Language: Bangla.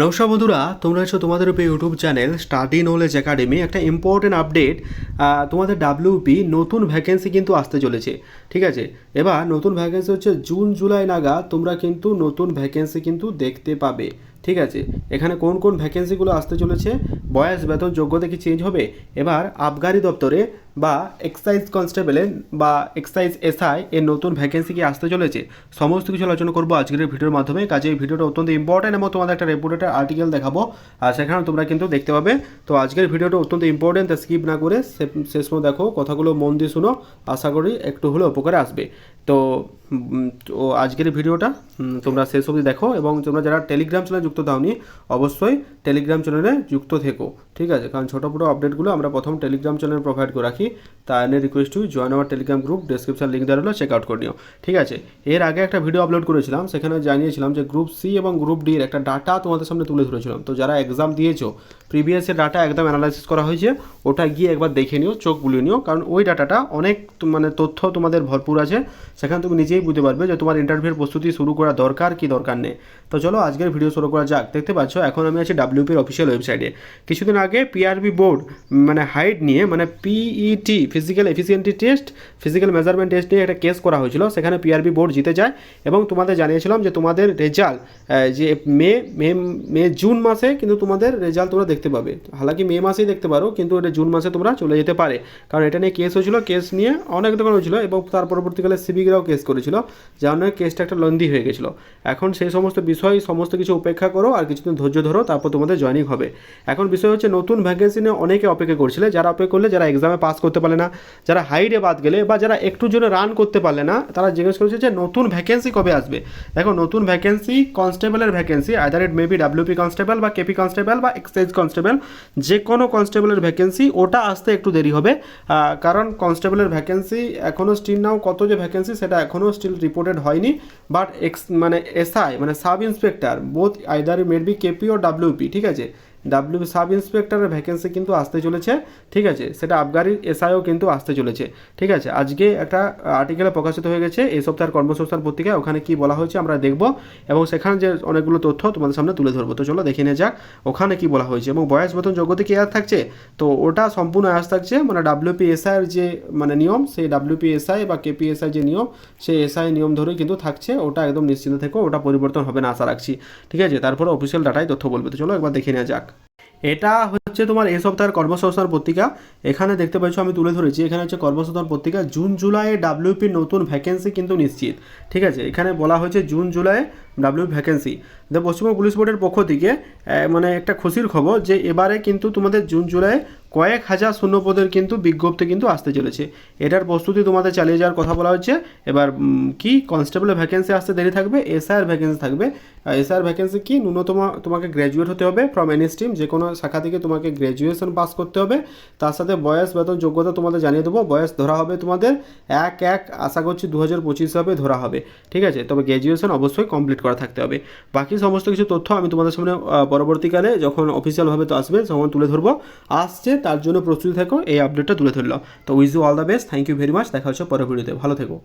নমস্কার বন্ধুরা, তোমরা হচ্ছে তোমাদের উপর YouTube channel study knowledge academy. একটা ইম্পর্টেন্ট আপডেট, তোমাদের ডাব্লিউপি নতুন ভ্যাকেন্সি কিন্তু আসতে চলেছে। ঠিক আছে, এবার নতুন ভ্যাকেন্সি হচ্ছে জুন জুলাই নাগাদ তোমরা কিন্তু নতুন ভ্যাকেন্সি কিন্তু দেখতে পাবে। ঠিক আছে, এখানে কোন কোন ভ্যাকেন্সিগুলো আসতে চলেছে, বয়স বেতন যোগ্যতা কি চেঞ্জ হবে, এবার আবগারি দপ্তরে বা এক্সাইজ কনস্টেবলের বা এক্সাইজ এসআই এর নতুন ভ্যাকেন্সি কি আসতে চলেছে, সমস্ত কিছু আলোচনা করবো আজকের ভিডিওর মাধ্যমে। কাজে এই ভিডিওটা অত্যন্ত ইম্পর্টেন্ট এবং তোমাদের একটা রেপুটেড আর্টিকেল দেখাবো, আর সেখানে তোমরা কিন্তু দেখতে পাবে। তো আজকের ভিডিওটা অত্যন্ত ইম্পর্টেন্ট, তা স্কিপ না করে শেষ পর্যন্ত দেখো, কথাগুলো মন দিয়ে শুনো, আশা করি একটু হলেও উপকারে আসবে। তো আজকের ভিডিওটা তোমরা শেষ অবধি দেখো, এবং তোমরা যারা টেলিগ্রাম চ্যানেলে যুক্ত দাওনি অবশ্যই টেলিগ্রাম চ্যানেলে যুক্ত থেকো। ঠিক আছে, কারণ ছোটো বড়ো আপডেটগুলো আমরা প্রথম টেলিগ্রাম চ্যানেলে প্রোভাইড করে রাখি। তাই এনে request to join our Telegram group, description link দেওয়া হলো, চেক আউট করে নিও। ঠিক আছে, এর আগে একটা ভিডিও আপলোড করেছিলাম, সেখানে জানিয়েছিলাম যে গ্রুপ সি এবং গ্রুপ ডি এর একটা ডাটা তোমাদের সামনে তুলে ধরেছিলাম। তো যারা এক্সাম দিয়েছো, প্রিভিয়াসের ডাটা একদম অ্যানালাইসিস করা হয়েছে, ওটা গিয়ে একবার দেখে নিও, চোখ বুলিয়ে নিও, কারণ ওই ডাটাটা অনেক মানে তথ্য তোমাদের ভরপুর আছে। সেখানে তুমি নিজেই বুঝতে পারবে যে তোমার ইন্টারভিউর প্রস্তুতি শুরু করা দরকার কি দরকার নেই। তো চলো আজকের ভিডিও শুরু করা যাক। দেখতে পাচ্ছ এখন আমি আছি ডাব্লিউপির অফিসিয়াল ওয়েবসাইটে। কিছুদিন আগে পিআরবি বোর্ড মানে হাইট নিয়ে, মানে PET physical efficiency test, physical measurement test নিয়ে একটা কেস করা হয়েছিল। সেখানে পিআরবি বোর্ড জিতে যায় এবং তোমাদের জানিয়েছিলাম যে তোমাদের রেজাল্ট যে মে জুন মাসে কিন্তু তোমাদের রেজাল্ট তোমরা দেখতে পাবে। হালাকি মে মাসেই দেখতে পারো, কিন্তু এটা জুন মাসে তোমরা চলে যেতে পারে, কারণ এটা নিয়ে কেস হয়েছিল। কেস নিয়ে অনেক দোকান হয়েছিল এবং তার পরবর্তীকালে সিবিকরাও কেস করেছিল, যার নয় কেসটা একটা লন্দি হয়ে গেছিলো। এখন সেই সমস্ত বিষয় সমস্ত কিছু উপেক্ষা করো, আর কিছুদিন ধৈর্য ধরো, তারপর তোমাদের জয়েনিং হবে। এখন বিষয় হচ্ছে নতুন ভ্যাকেন্সি নিয়ে অনেকে অপেক্ষা করছিলে, যারা অপেক্ষা করলে, যারা এক্সামে পাস করতে পারলে না, যারা হাইডে বাদ গেলে, বা যারা একটু জন্য রান করতে পারলে না, তারা জিজ্ঞেস করেছে যে নতুন ভ্যাকেন্সি কবে আসবে। দেখো, নতুন ভ্যাকেন্সি কনস্টেবলের vacancy, either it maybe WP constable বা কেপি কনস্টেবল বা এক্সাইজ কনস্টেবল, যে কোনো কনস্টেবলের ভ্যাকেন্সি, ওটা আসতে একটু দেরি হবে। কারণ কনস্টেবলের ভ্যাকেন্সি এখনও স্টিল নাও কত যে ভ্যাকেন্সি সেটা এখনও স্টিল রিপোর্টেড হয়নি। বাট মানে এসআই মানে sub inspector, both either maybe KP ও ডাব্লিউপি, ঠিক আছে, ডাব্লিউপি সাব ইন্সপেক্টরের ভ্যাকেন্সি কিন্তু আসতে চলেছে। ঠিক আছে, সেটা আবগারি এসআইও কিন্তু আসতে চলেছে। ঠিক আছে, আজকে একটা আর্টিকেলে প্রকাশিত হয়ে গেছে এই সপ্তাহের কর্মসংস্থান পত্রিকায়, ওখানে কি বলা হয়েছে আমরা দেখব, এবং সেখানে যে অনেকগুলো তথ্য তোমাদের সামনে তুলে ধরবো। তো চলো দেখে নিয়ে যাক ওখানে কি বলা হয়েছে, এবং বয়স বেতন যোগ্যতা কি আর থাকছে। তো ওটা সম্পূর্ণ আয়াস থাকছে, মানে ডাব্লিউপি এসআইয়ের যে মানে নিয়ম, সেই ডাব্লিউপি এসআই বা কেপি এসআই যে নিয়ম, সেই এসআই নিয়ম ধরেই কিন্তু থাকছে। ওটা একদম নিশ্চিন্ত থেকো, ওটা পরিবর্তন হবে না আশা রাখছি। ঠিক আছে, তারপরে অফিসিয়াল ডাটাই তথ্য বলবে। তো চলো একবার দেখে নেওয়া যাক। এটা হচ্ছে তোমার এই সপ্তাহের কর্মসংস্থান পত্রিকা। এখানে দেখতে পাচ্ছ আমি তুলে ধরেছি, এখানে হচ্ছে কর্মসংস্থান পত্রিকা। জুন জুলাইয়ে ডাব্লিউপির নতুন ভ্যাকেন্সি কিন্তু নিশ্চিত। ঠিক আছে, এখানে বলা হয়েছে জুন জুলাইয়ে ডাব্লিউপি ভ্যাকেন্সি। পশ্চিমবঙ্গ পুলিশ বোর্ডের পক্ষ থেকে মানে একটা খুশির খবর যে এবারে কিন্তু তোমাদের জুন জুলাই কয়েক হাজার শূন্যপদের কিন্তু বিজ্ঞপ্তি কিন্তু আসতে চলেছে। এটার প্রস্তুতি তোমাদের চালিয়ে যাওয়ার কথা বলা হচ্ছে। এবার কি কনস্টেবলের ভ্যাকেন্সি আসতে দেরি থাকবে, এসআইয়ের ভ্যাকেন্সি থাকবে। এসআইয়ের ভ্যাকেন্সি কি, ন্যূনতম তোমাকে গ্র্যাজুয়েট হতে হবে ফ্রম এনি স্ট্রিম, যে কোনো শাখা থেকে তোমাকে গ্র্যাজুয়েশন পাস করতে হবে। তার সাথে বয়স বেতন যোগ্যতা তোমাদের জানিয়ে দেবো। বয়স ধরা হবে তোমাদের 1/1 আশা করছি 2025 হবে ধরা হবে। ঠিক আছে, তবে গ্র্যাজুয়েশন অবশ্যই কমপ্লিট করা থাকতে হবে। বাকি সমস্ত কিছু তথ্য আমি তোমাদের সামনে পরবর্তীকালে যখন অফিসিয়ালভাবে তো আসবে তখন তুলে ধরবো। আসছে, তার জন্য প্রস্তুতি থেকো, এই আপডেটটা তুলে ধরলাম। তো wish you all the best, thank you very much. দেখা হচ্ছে পরের ভিডিওতে, ভালো থেকো।